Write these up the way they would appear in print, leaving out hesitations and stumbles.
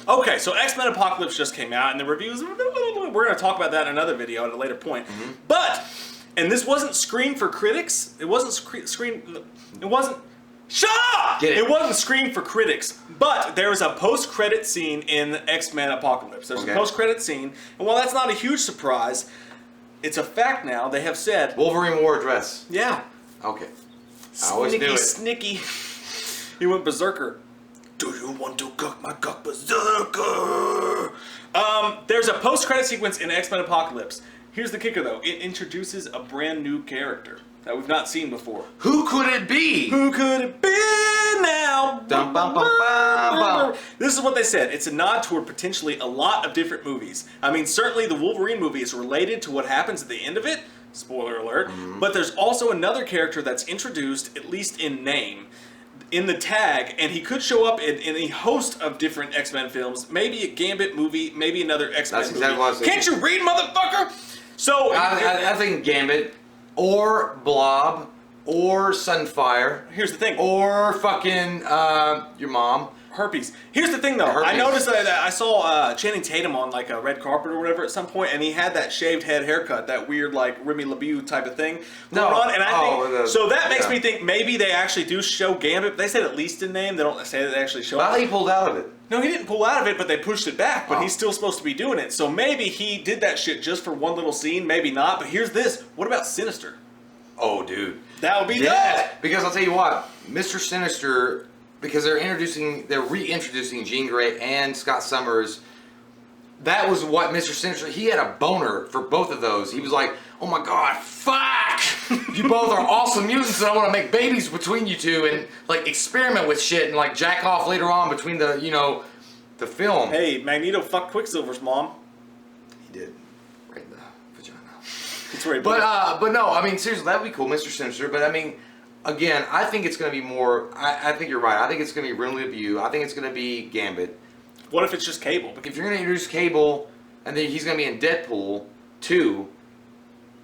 Okay, so X-Men Apocalypse just came out, and the reviews, we're going to talk about that in another video at a later point. But, and this wasn't screened for critics. It wasn't screened, it wasn't, shut up! It wasn't screened for critics, but there was a post-credit scene in X-Men Apocalypse. There's a post-credit scene, and while that's not a huge surprise, it's a fact now. They have said Wolverine wore a dress. Yeah. Okay. I always knew it. Snicky. He went berserker. Do you want to cook my cock berserker? There's a post-credit sequence in X-Men Apocalypse. Here's the kicker, though. It introduces a brand new character that we've not seen before. Who could it be? Who could it be now? Dum, bum, bum, bum, bum. This is what they said. It's a nod toward potentially a lot of different movies. I mean, certainly the Wolverine movie is related to what happens at the end of it. Spoiler alert. But there's also another character that's introduced, at least in name, in the tag, and he could show up in a host of different X-Men films. Maybe a Gambit movie, maybe another X-Men movie. Exactly what I was thinking. Can't you read, motherfucker? So I think Gambit, or Blob, or Sunfire. Here's the thing. Or fucking your mom. Herpes. Here's the thing, though. I noticed that I saw Channing Tatum on like a red carpet or whatever at some point, and he had that shaved head haircut, that weird like Remy LeBeau type of thing going on. And I think so that makes me think maybe they actually do show Gambit. They said at least in name. They don't say that they actually show. Well, he pulled out of it. No, he didn't pull out of it, but they pushed it back. But he's still supposed to be doing it. So maybe he did that shit just for one little scene. Maybe not. But here's this. What about Sinister? Oh, dude. That would be good. Because I'll tell you what, Mr. Sinister. Because they're reintroducing Jean Grey and Scott Summers. That was what Mr. Sinister, he had a boner for both of those. He was like, oh my god, fuck! You both are awesome mutants and I want to make babies between you two and like experiment with shit and like jack off later on between the, you know, the film. Hey, Magneto fucked Quicksilver's mom. He did. Right in the vagina. That's right. But no, I mean, seriously, that would be cool, Mr. Sinister. But I mean, again, I think it's going to be more, I think you're right. I think it's going to be Remy LeBeau. I think it's going to be Gambit. What if it's just Cable? If you're going to introduce Cable, and then he's going to be in Deadpool 2,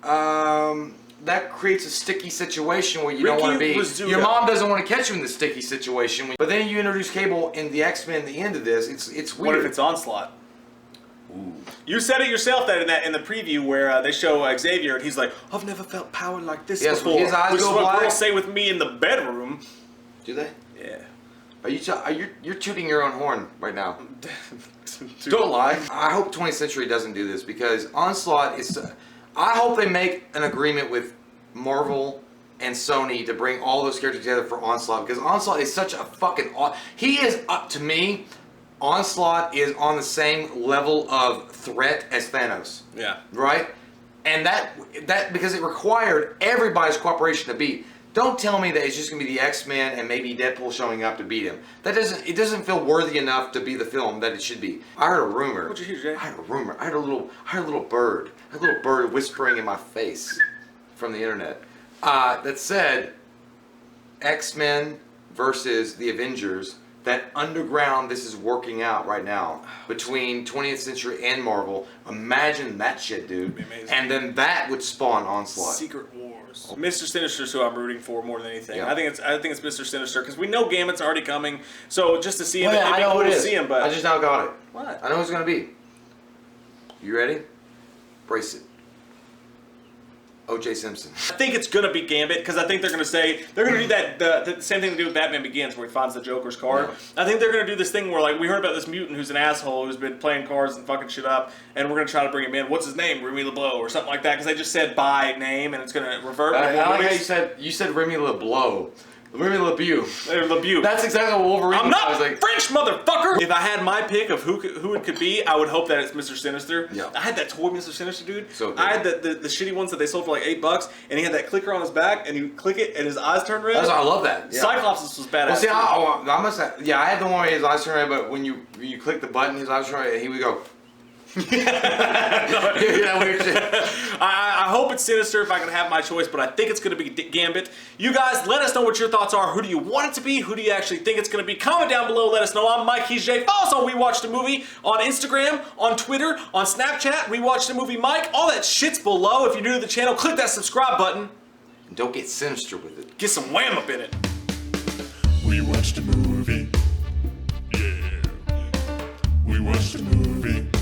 that creates a sticky situation where you don't want to be. Your mom doesn't want to catch you in the sticky situation. But then you introduce Cable in the X-Men at the end of this. It's weird. What if it's Onslaught? Ooh. You said it yourself that in the preview where they show Xavier and he's like, I've never felt power like this before. His eyes which go is what black. girls say with me in the bedroom. Do they? Yeah. You're tooting your own horn right now. Don't lie. I hope 20th Century doesn't do this because Onslaught is. I hope they make an agreement with Marvel and Sony to bring all those characters together for Onslaught because Onslaught is such a fucking. He is up to me. Onslaught is on the same level of threat as Thanos. Yeah. Right? And that because it required everybody's cooperation to beat. Don't tell me that it's just going to be the X-Men and maybe Deadpool showing up to beat him. It doesn't feel worthy enough to be the film that it should be. I heard a rumor. What'd you hear, Jay? I heard a rumor. I heard a little bird. A little bird whispering in my face from the internet that said X-Men versus the Avengers. That underground, this is working out right now between 20th Century and Marvel. Imagine that shit, dude. That'd be amazing. And then that would spawn Onslaught. Secret Wars. Mr. Sinister's who I'm rooting for more than anything. Yeah. I think it's Mr. Sinister because we know Gambit's already coming. So just to see him, it'd be cool to see him. But I just now got it. What? I know who it's gonna be. You ready? Brace it. O.J. Simpson. I think it's gonna be Gambit because I think they're gonna do that the same thing they do with Batman Begins where he finds the Joker's card. Yeah. I think they're gonna do this thing where like we heard about this mutant who's an asshole who's been playing cards and fucking shit up, and we're gonna try to bring him in. What's his name? Remy LeBeau or something like that because they just said by name and it's gonna revert. I like how you said Remy LeBeau. Remy LeBeau. LeBeau. That's exactly what Wolverine I'm not was like. French, motherfucker! If I had my pick of who it could be, I would hope that it's Mr. Sinister. Yeah. I had that toy Mr. Sinister, dude. So good. I had the shitty ones that they sold for like $8, and he had that clicker on his back, and you click it, and his eyes turn red. I love that. Yeah. Cyclops was badass. Well, see, I must have, I had the one where his eyes turn red, but when you click the button, his eyes turn red, and he would go. Yeah, weird shit. I hope it's Sinister if I can have my choice, but I think it's going to be Gambit. You guys, let us know what your thoughts are. Who do you want it to be? Who do you actually think it's going to be? Comment down below. Let us know. I'm Mike. He's Jay. Follow us on We Watched a Movie on Instagram, on Twitter, on Snapchat. We Watched a Movie Mike. All that shit's below. If you're new to the channel, click that subscribe button. And don't get sinister with it. Get some wham up in it. We watched a movie. Yeah. We watched a movie.